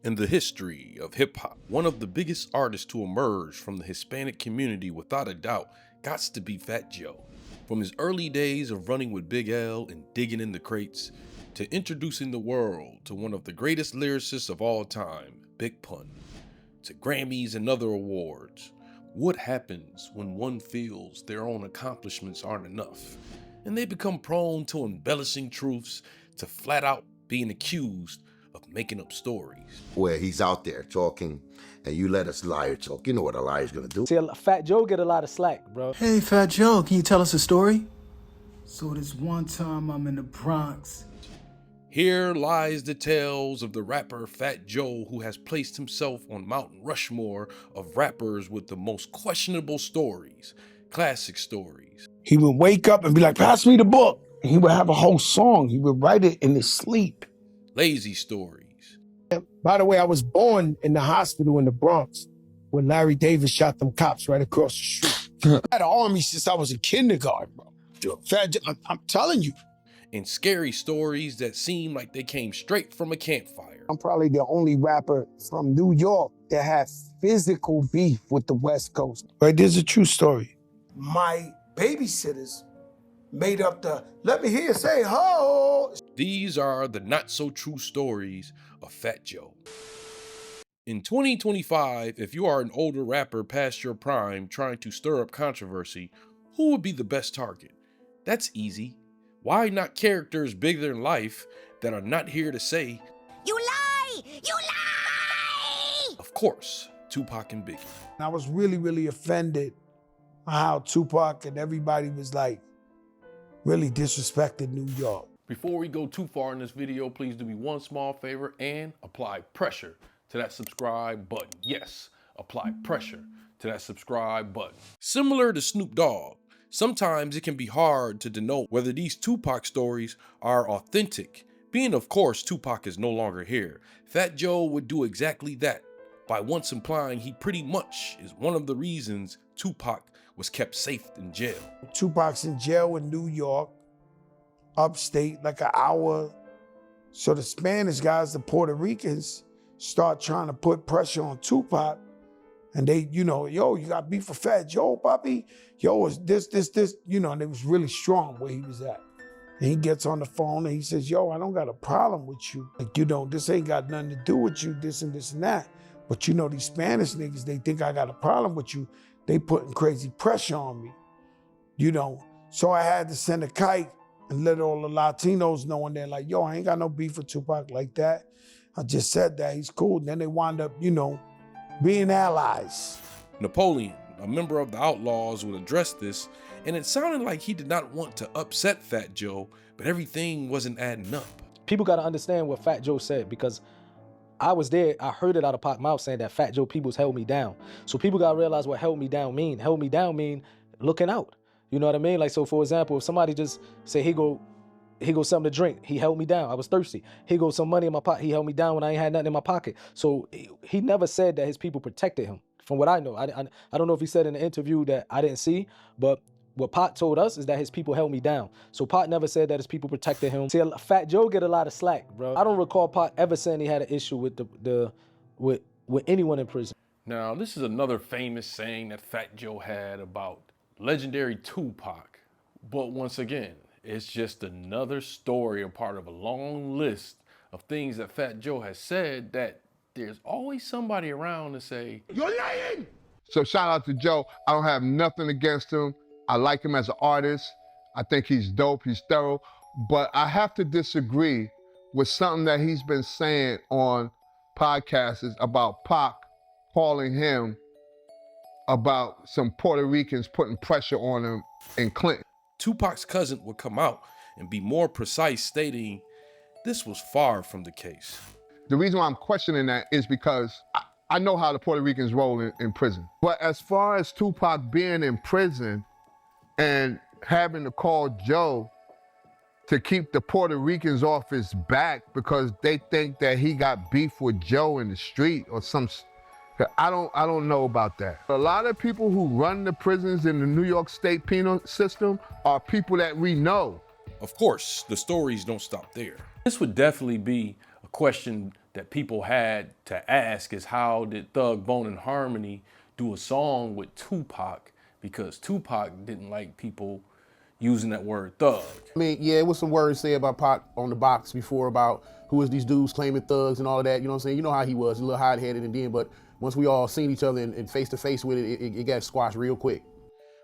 In the history of hip-hop, one of the biggest artists to emerge from the Hispanic community without a doubt gots to be Fat Joe. From his early days of running with Big L and digging in the crates, to introducing the world to one of the greatest lyricists of all time, Big Pun, to Grammys and other awards. What happens when one feels their own accomplishments aren't enough, and they become prone to embellishing truths, to flat out being accused of making up stories? Where he's out there talking and you let us liar talk. You know what a liar's gonna do. See, Fat Joe get a lot of slack, bro. Hey, Fat Joe, can you tell us a story? So this one time I'm in the Bronx. Here lies the tales of the rapper Fat Joe, who has placed himself on Mount Rushmore of rappers with the most questionable stories, classic stories. He would wake up and be like, pass me the book. And he would have a whole song. He would write it in his sleep. Lazy stories. By the way, I was born in the hospital in the Bronx when Larry Davis shot them cops right across the street. I had an army since I was in kindergarten, bro. Fat Joe, I'm telling you. And scary stories that seem like they came straight from a campfire. I'm probably the only rapper from New York that had physical beef with the West Coast. Right, there's a true story. My babysitters made up the, let me hear you say ho. These are the not so true stories of Fat Joe. In 2025, if you are an older rapper past your prime trying to stir up controversy, who would be the best target? That's easy. Why not characters bigger than life that are not here to say, "You lie! You lie!" Of course, Tupac and Biggie. I was really offended how Tupac and everybody was like, really disrespected New York. Before we go too far in this video, please do me one small favor and apply pressure to that subscribe button. Yes, apply pressure to that subscribe button. Similar to Snoop Dogg, sometimes it can be hard to denote whether these Tupac stories are authentic. Being, of course, Tupac is no longer here, Fat Joe would do exactly that by once implying he pretty much is one of the reasons Tupac was kept safe in jail. Tupac's in jail in New York, upstate, like an hour. So the Spanish guys, the Puerto Ricans, start trying to put pressure on Tupac. And they, you know, yo, you got beef for Fat Joe, puppy? Yo, is this, you know, and it was really strong where he was at. And he gets on the phone and he says, yo, I don't got a problem with you. Like, you know, this ain't got nothing to do with you, this and that. But you know, these Spanish niggas, they think I got a problem with you. They putting crazy pressure on me, you know. So I had to send a kite and let all the Latinos know, and they're like, yo, I ain't got no beef with Tupac like that. I just said that, he's cool. And then they wind up, you know, being allies. Napoleon, a member of the Outlaws, would address this, and it sounded like he did not want to upset Fat Joe, but everything wasn't adding up. People got to understand what Fat Joe said, because I was there, I heard it out of Pac's mouth saying that Fat Joe peoples held me down. So people got to realize what held me down mean. Held me down mean looking out. You know what I mean? Like, so for example, if somebody just say, here go something to drink, he held me down. I was thirsty. Here goes some money in my pocket. He held me down when I ain't had nothing in my pocket. So he never said that his people protected him. From what I know, I don't know if he said in the interview that I didn't see, but what Pac told us is that his people held me down. So Pac never said that his people protected him. See, Fat Joe get a lot of slack, bro. I don't recall Pac ever saying he had an issue with with anyone in prison. Now, this is another famous saying that Fat Joe had about legendary Tupac. But once again, it's just another story, a part of a long list of things that Fat Joe has said that there's always somebody around to say, "You're lying!" So shout out to Joe. I don't have nothing against him. I like him as an artist. I think he's dope, he's thorough. But I have to disagree with something that he's been saying on podcasts about Pac calling him about some Puerto Ricans putting pressure on him in Clinton. Tupac's cousin would come out and be more precise, stating this was far from the case. The reason why I'm questioning that is because I know how the Puerto Ricans roll in prison. But as far as Tupac being in prison and having to call Joe to keep the Puerto Ricans off his back because they think that he got beef with Joe in the street or some, I don't know about that. A lot of people who run the prisons in the New York State penal system are people that we know. Of course, the stories don't stop there. This would definitely be a question that people had to ask is, how did Thug, Bone, and Harmony do a song with Tupac? Because Tupac didn't like people using that word thug. I mean, yeah, it was some words said about Pac on the box before about who is these dudes claiming thugs and all of that, you know what I'm saying? You know how he was, a little hard-headed, and then, but once we all seen each other and face-to-face with it, it got squashed real quick.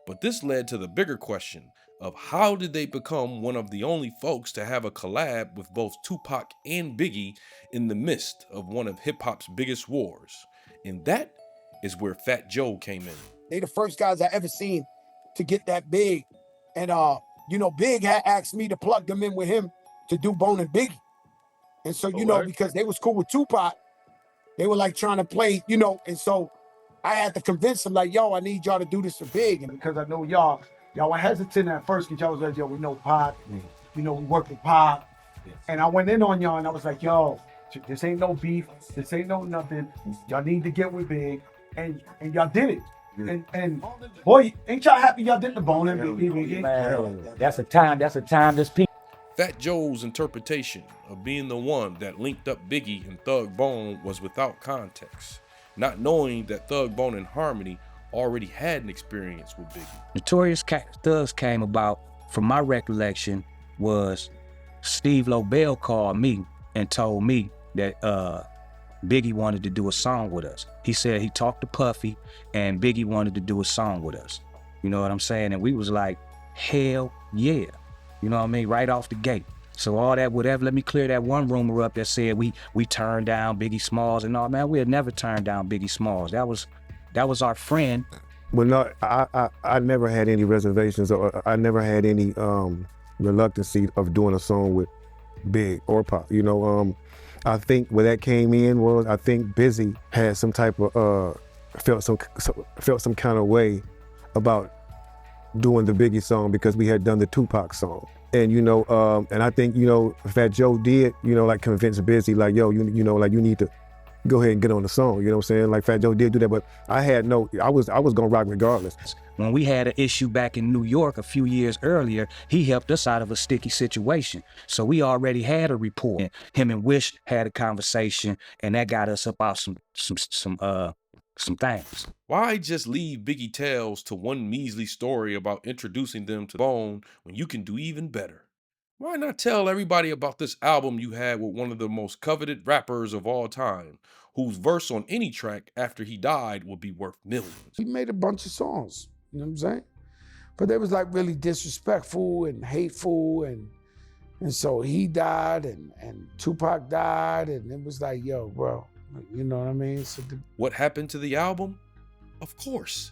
But this led to the bigger question of, how did they become one of the only folks to have a collab with both Tupac and Biggie in the midst of one of hip-hop's biggest wars? And that is where Fat Joe came in. They the first guys I ever seen to get that big. And, you know, Big had asked me to plug them in with him to do Bone and Biggie. And so, you know, because they was cool with Tupac, they were like trying to play, you know, and so I had to convince them, like, yo, I need y'all to do this for Big. And because I know y'all were hesitant at first, because y'all was like, yo, we know Pac, you know, we work with Pac. And I went in on y'all and I was like, yo, this ain't no beef, this ain't no nothing. Y'all need to get with Big. And y'all did it. And boy, ain't y'all happy y'all did the Bone and Biggie? Man, that's a time this people. Fat Joe's interpretation of being the one that linked up Biggie and Thug Bone was without context, not knowing that Thug Bone and Harmony already had an experience with Biggie. Notorious Thugs came about, from my recollection, was Steve Lobel called me and told me that Biggie wanted to do a song with us. He said he talked to Puffy and Biggie wanted to do a song with us. You know what I'm saying? And we was like, hell yeah. You know what I mean? Right off the gate. So all that, whatever, let me clear that one rumor up that said we turned down Biggie Smalls and all. Man, we had never turned down Biggie Smalls. That was our friend. Well, no, I never had any reservations, or I never had any reluctancy of doing a song with Big or Pop. You know, I think where that came in was, I think Busy had some type of felt some kind of way about doing the Biggie song because we had done the Tupac song. And you know, and I think, you know, Fat Joe did, you know, like convince Busy, like, yo, you know, like you need to go ahead and get on the song. You know what I'm saying? Like Fat Joe did do that, but I was gonna rock regardless. When we had an issue back in New York a few years earlier, he helped us out of a sticky situation. So we already had a rapport. Him and Wish had a conversation, and that got us up out some things. Why just leave Biggie Tales to one measly story about introducing them to Bone when you can do even better? Why not tell everybody about this album you had with one of the most coveted rappers of all time, whose verse on any track after he died would be worth millions? He made a bunch of songs, you know what I'm saying? But they was like really disrespectful and hateful, and so he died and Tupac died, and it was like, yo, bro, you know what I mean? So what happened to the album? Of course,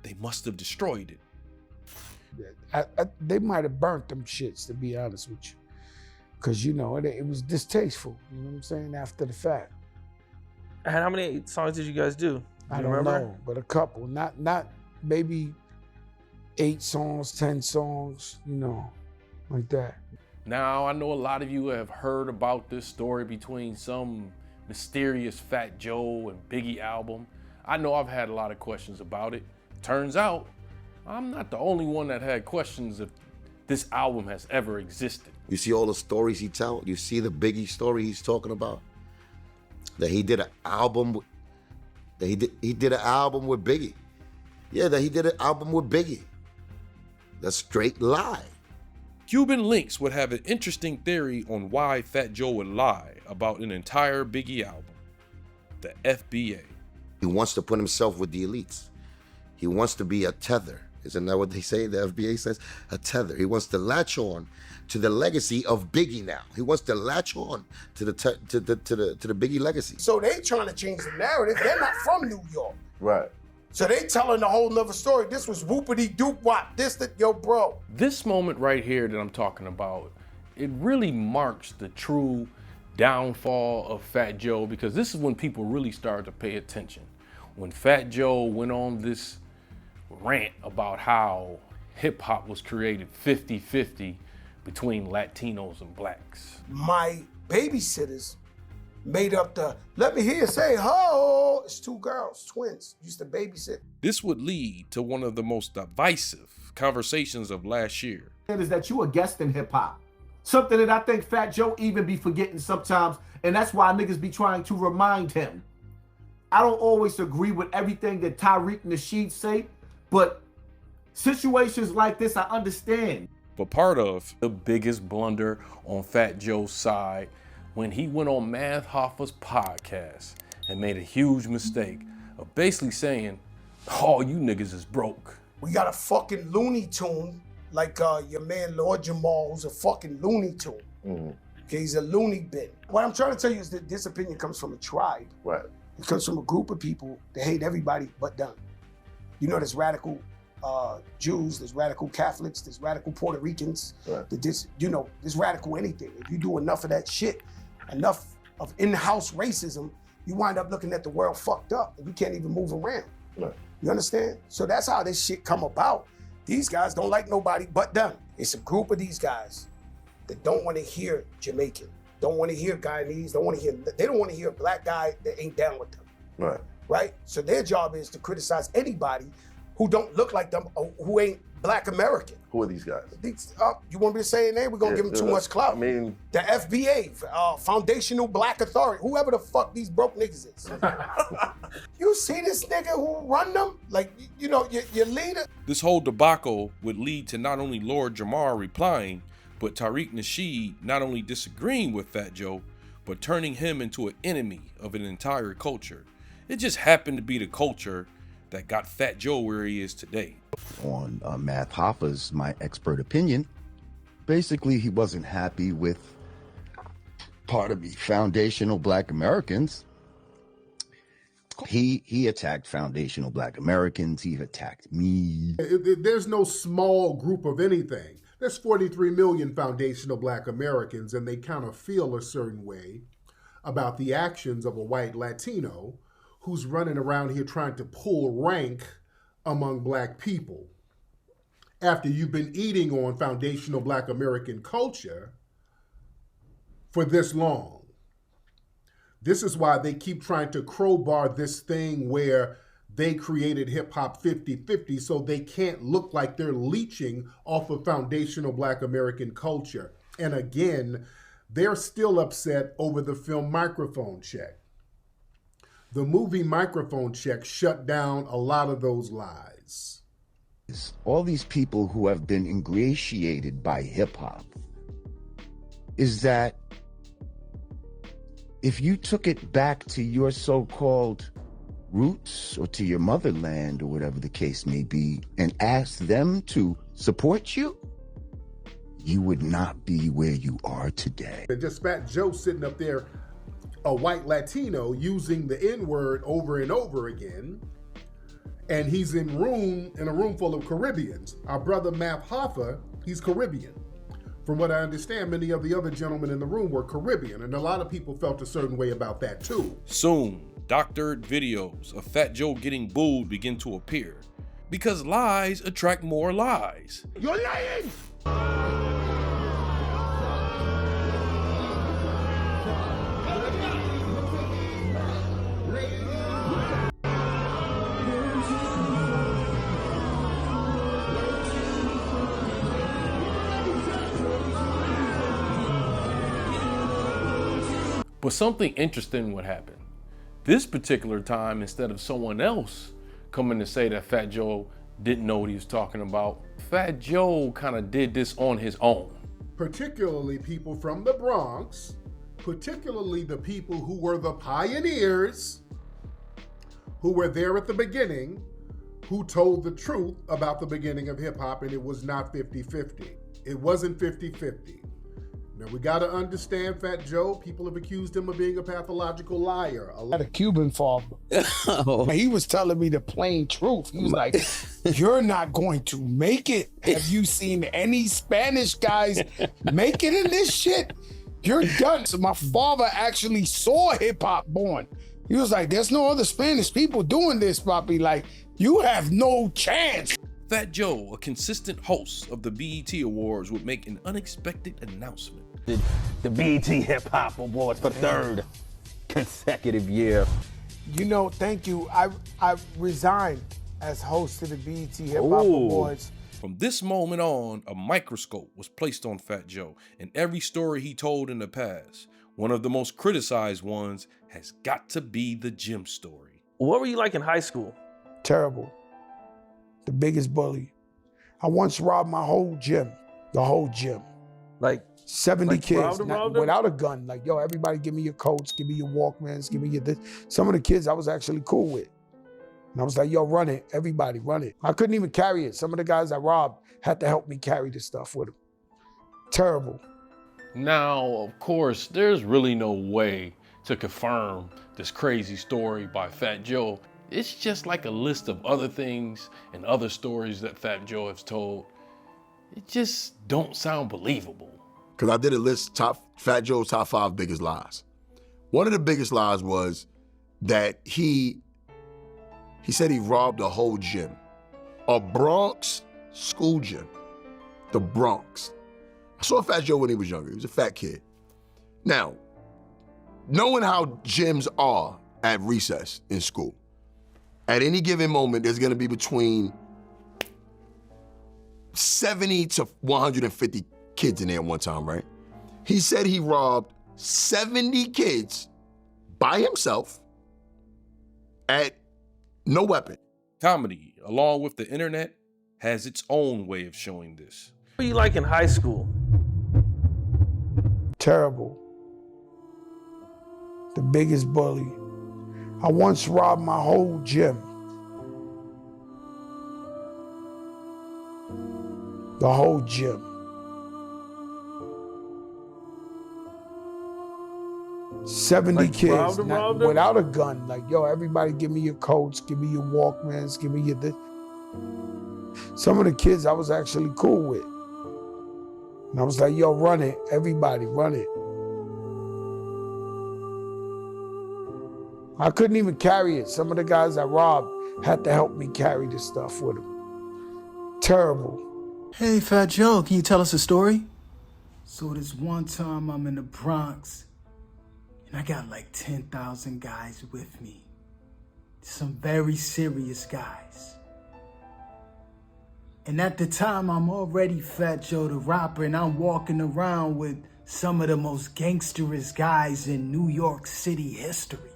they must have destroyed it. They might have burnt them shits, to be honest with you. Because, you know, it was distasteful, you know what I'm saying, after the fact. And how many songs did you guys do? I don't know, but a couple. Not maybe 8 songs, 10 songs, you know, like that. Now, I know a lot of you have heard about this story between some mysterious Fat Joe and Biggie album. I know I've had a lot of questions about it. Turns out, I'm not the only one that had questions if this album has ever existed. You see all the stories he tells? You see the Biggie story he's talking about? That he did an album, he did an album with Biggie. Yeah, that he did an album with Biggie. That's straight lie. Cuban Links would have an interesting theory on why Fat Joe would lie about an entire Biggie album. The FBA. He wants to put himself with the elites. He wants to be a tether. Isn't that what they say? The FBA says a tether. He wants to latch on to the legacy of Biggie now. He wants to latch on to the Biggie legacy. So they trying to change the narrative. They're not from New York. Right. So they telling a whole nother story. This was whoopity doop wop. This, that, yo, bro. This moment right here that I'm talking about, it really marks the true downfall of Fat Joe, because this is when people really started to pay attention. When Fat Joe went on this rant about how hip hop was created 50-50 between Latinos and blacks. My babysitters made up the, let me hear you say, ho, it's 2 girls, twins, used to babysit. This would lead to one of the most divisive conversations of last year. Is that you a guest in hip hop. Something that I think Fat Joe even be forgetting sometimes And that's why niggas be trying to remind him. I don't always agree with everything that Tariq Nasheed say, but situations like this, I understand. But part of the biggest blunder on Fat Joe's side when he went on Math Hoffa's podcast and made a huge mistake of basically saying, all you niggas is broke. We got a fucking Looney Tune, like your man Lord Jamal, who's a fucking Looney Tune. Okay, he's a loony bin. What I'm trying to tell you is that this opinion comes from a tribe. Right. It comes from a group of people that hate everybody but them. You know, there's radical Jews, there's radical Catholics, there's radical Puerto Ricans. Right. There's radical anything. If you do enough of that shit, enough of in-house racism, you wind up looking at the world fucked up and you can't even move around. Right. You understand? So that's how this shit come about. These guys don't like nobody but them. It's a group of these guys that don't want to hear Jamaican, don't want to hear Guyanese, they don't want to hear a black guy that ain't down with them. Right. Right? So their job is to criticize anybody who don't look like them or who ain't black American. Who are these guys? You want me to say a name? We're gonna give them too much clout. I mean, the FBA, Foundational Black Authority, whoever the fuck these broke niggas is. You see this nigga who run them? Like, you know, your leader. This whole debacle would lead to not only Lord Jamar replying, but Tariq Nasheed not only disagreeing with Fat Joe, but turning him into an enemy of an entire culture. It just happened to be the culture that got Fat Joe where he is today. On Math Hoffa's My Expert Opinion, basically he wasn't happy with, pardon me, foundational Black Americans. He attacked foundational Black Americans. He attacked me. There's no small group of anything. There's 43 million foundational Black Americans, and they kind of feel a certain way about the actions of a white Latino who's running around here trying to pull rank among Black people. After you've been eating on foundational Black American culture for this long. This is why they keep trying to crowbar this thing where they created hip hop 50-50 so they can't look like they're leeching off of foundational Black American culture. And again, they're still upset over the film Microphone Check. The movie Microphone Check shut down a lot of those lies. All these people who have been ingratiated by hip hop is that if you took it back to your so-called roots or to your motherland or whatever the case may be and asked them to support you, you would not be where you are today. And just Fat Joe sitting up there, a white Latino using the N-word over and over again, and he's in a room full of Caribbeans. Our brother Math Hoffa, he's Caribbean. From what I understand, many of the other gentlemen in the room were Caribbean, and a lot of people felt a certain way about that too. Soon, doctored videos of Fat Joe getting booed begin to appear, because lies attract more lies. You're lying! But something interesting would happen. This particular time, instead of someone else coming to say that Fat Joe didn't know what he was talking about, Fat Joe kind of did this on his own. Particularly people from the Bronx, particularly the people who were the pioneers, who were there at the beginning, who told the truth about the beginning of hip hop, and it was not 50-50. It wasn't 50-50. Now we gotta understand Fat Joe, people have accused him of being a pathological liar. I had a Cuban father. He was telling me the plain truth. He was like, you're not going to make it. Have you seen any Spanish guys make it in this shit? You're done. So my father actually saw hip hop born. He was like, there's no other Spanish people doing this, Poppy. Like, you have no chance. Fat Joe, a consistent host of the BET Awards, would make an unexpected announcement. The BET Hip Hop Awards for third consecutive year. You know, thank you. I resigned as host of the BET Hip Hop Awards. From this moment on, a microscope was placed on Fat Joe and every story he told in the past One of the most criticized ones has got to be the gym story. What were you like in high school? Terrible. The biggest bully. I once robbed my whole gym, the whole gym. Like 70 kids robbed them? without a gun. Like, yo, everybody give me your coats, give me your Walkmans, give me your this. Some of the kids I was actually cool with. And I was like, yo, run it. Everybody, run it. I couldn't even carry it. Some of the guys I robbed had to help me carry the stuff with them. Terrible. Now, of course, there's really no way to confirm this crazy story by Fat Joe. It's just like a list of other things and other stories that Fat Joe has told. It just don't sound believable. Because I did a list, Fat Joe's top 5 biggest lies. One of the biggest lies was that he said he robbed a whole gym, a Bronx school gym, the Bronx. I saw Fat Joe when he was younger. He was a fat kid. Now, knowing how gyms are at recess in school, at any given moment, there's gonna be between 70 to 150 kids in there at one time, right? He said he robbed 70 kids by himself at no weapon. Comedy, along with the internet, has its own way of showing this. What were you like in high school? Terrible. The biggest bully. I once robbed my whole gym. The whole gym. 70 kids without a gun. Like, yo, everybody give me your coats, give me your Walkmans, give me your this. Some of the kids I was actually cool with. And I was like, yo, run it. Everybody, run it. I couldn't even carry it. Some of the guys I robbed had to help me carry the stuff with them. Terrible. Hey, Fat Joe, can you tell us a story? So this one time I'm in the Bronx, and I got like 10,000 guys with me. Some very serious guys. And at the time, I'm already Fat Joe the rapper, and I'm walking around with some of the most gangsterous guys in New York City history.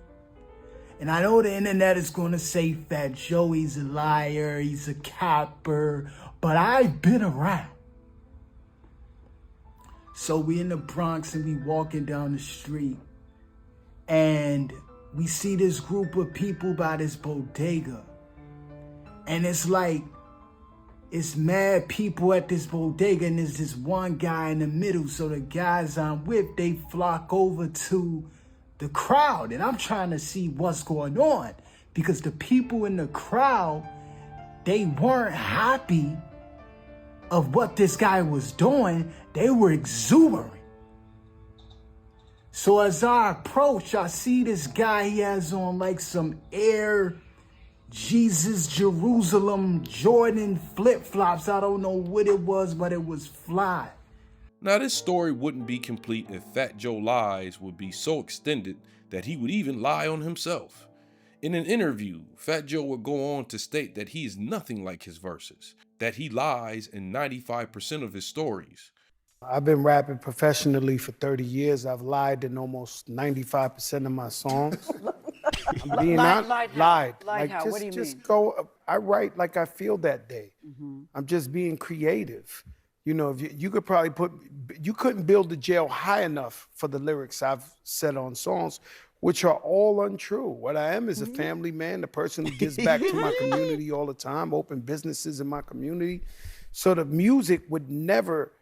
And I know the internet is gonna say Fat Joe, he's a liar, he's a capper, but I've been around. So we in the Bronx and we walking down the street, and we see this group of people by this bodega. And it's like, it's mad people at this bodega, and there's this one guy in the middle. So the guys I'm with, they flock over to the crowd, and I'm trying to see what's going on, because the people in the crowd, they weren't happy of what this guy was doing. They were exuberant. So as I approach, I see this guy, he has on like some Air Jesus Jerusalem Jordan flip-flops. I don't know what it was, but it was fly. Now, this story wouldn't be complete if Fat Joe lies would be so extended that he would even lie on himself. In an interview, Fat Joe would go on to state that he is nothing like his verses, that he lies in 95% of his stories. I've been rapping professionally for 30 years. I've lied in almost 95% of my songs. Being not lied. Like how? What do you just mean? go. I write like I feel that day. I'm just being creative. You know, if you could probably you couldn't build the jail high enough for the lyrics I've said on songs, which are all untrue. What I am is a family man, the person who gives back to my community all the time, open businesses in my community. So the music would never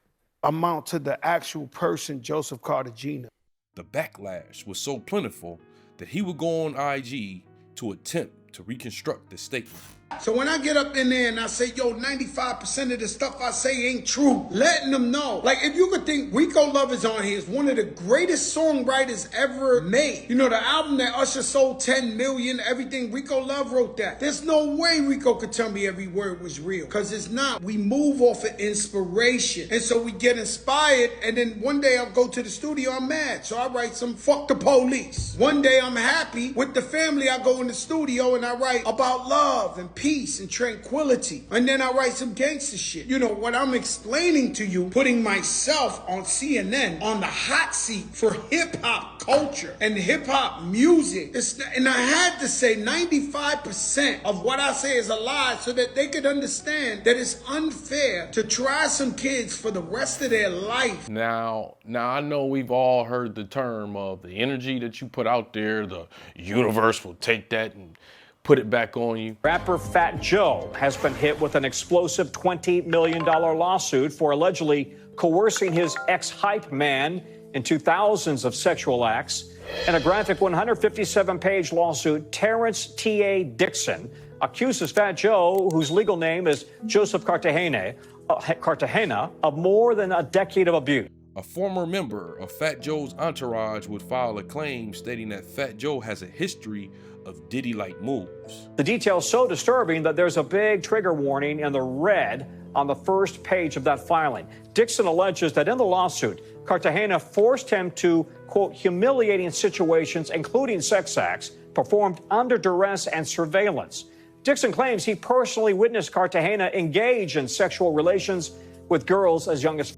amount to the actual person, Joseph Cartagena. The backlash was so plentiful that he would go on IG to attempt to reconstruct this statement. So when I get up in there and I say, yo, 95% of the stuff I say ain't true, letting them know. Like, if you could think Rico Love is on here is one of the greatest songwriters ever made. You know, the album that Usher sold 10 million, everything, Rico Love wrote that. There's no way Rico could tell me every word was real, because it's not. We move off of inspiration. And so we get inspired, and then one day I'll go to the studio, I'm mad. So I write some fuck the police. One day I'm happy with the family, I go in the studio and I write about love and peace. peace and tranquility. And then I write some gangster shit. You know, what I'm explaining to you, putting myself on CNN, on the hot seat for hip hop culture and hip hop music. And I had to say 95% of what I say is a lie so that they could understand that it's unfair to try some kids for the rest of their life. Now I know we've all heard the term of the energy that you put out there, the universe will take that and put it back on you. Rapper Fat Joe has been hit with an explosive $20 million lawsuit for allegedly coercing his ex-hype man into thousands of sexual acts. In a graphic 157-page lawsuit, Terrence T.A. Dixon accuses Fat Joe, whose legal name is Joseph Cartagena, of more than a decade of abuse. A former member of Fat Joe's entourage would file a claim stating that Fat Joe has a history of Diddy-like moves. The details so disturbing that there's a big trigger warning in the red on the first page of that filing. Dixon alleges that in the lawsuit, Cartagena forced him to, quote, humiliating situations, including sex acts, performed under duress and surveillance. Dixon claims he personally witnessed Cartagena engage in sexual relations with girls as young as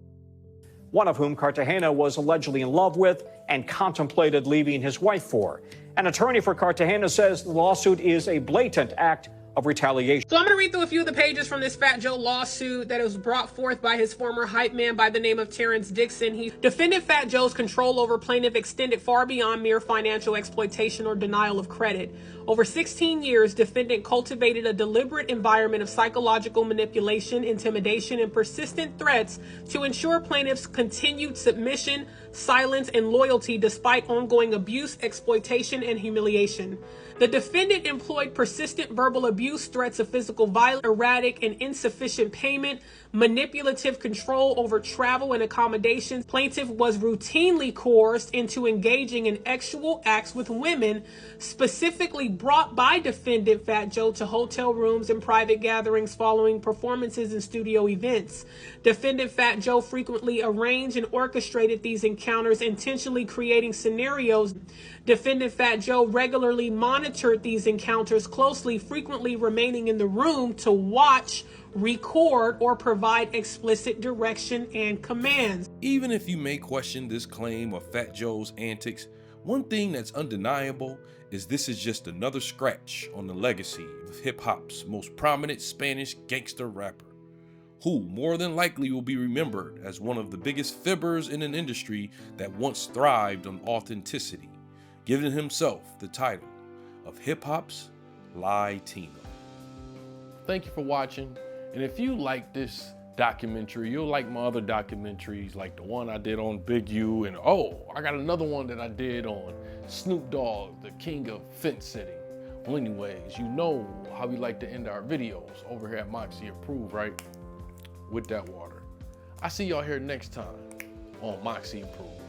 one of whom Cartagena was allegedly in love with and contemplated leaving his wife for. An attorney for Cartagena says the lawsuit is a blatant act of retaliation. So I'm going to read through a few of the pages from this Fat Joe lawsuit that was brought forth by his former hype man by the name of Terrence Dixon. Defendant Fat Joe's control over plaintiff extended far beyond mere financial exploitation or denial of credit. Over 16 years, defendant cultivated a deliberate environment of psychological manipulation, intimidation, and persistent threats to ensure plaintiffs' continued submission, silence, and loyalty despite ongoing abuse, exploitation, and humiliation. The defendant employed persistent verbal abuse, threats of physical violence, erratic and insufficient payment, manipulative control over travel and accommodations. Plaintiff was routinely coerced into engaging in sexual acts with women, specifically brought by defendant Fat Joe to hotel rooms and private gatherings following performances and studio events. Defendant Fat Joe frequently arranged and orchestrated these encounters, intentionally creating scenarios. Defendant Fat Joe regularly monitored these encounters closely, frequently remaining in the room to watch, record, or provide explicit direction and commands. Even if you may question this claim of Fat Joe's antics, one thing that's undeniable is this is just another scratch on the legacy of hip-hop's most prominent Spanish gangster rapper, who more than likely will be remembered as one of the biggest fibbers in an industry that once thrived on authenticity, giving himself the title of hip-hop's Latino. Thank you for watching, and if you like this documentary, you'll like my other documentaries like the one I did on Big U, and I got another one that I did on Snoop Dogg, the king of fence sitting. Well, anyways, you know how we like to end our videos over here at Moxy Approved, right? With that water. I see y'all here next time on Moxy Approved.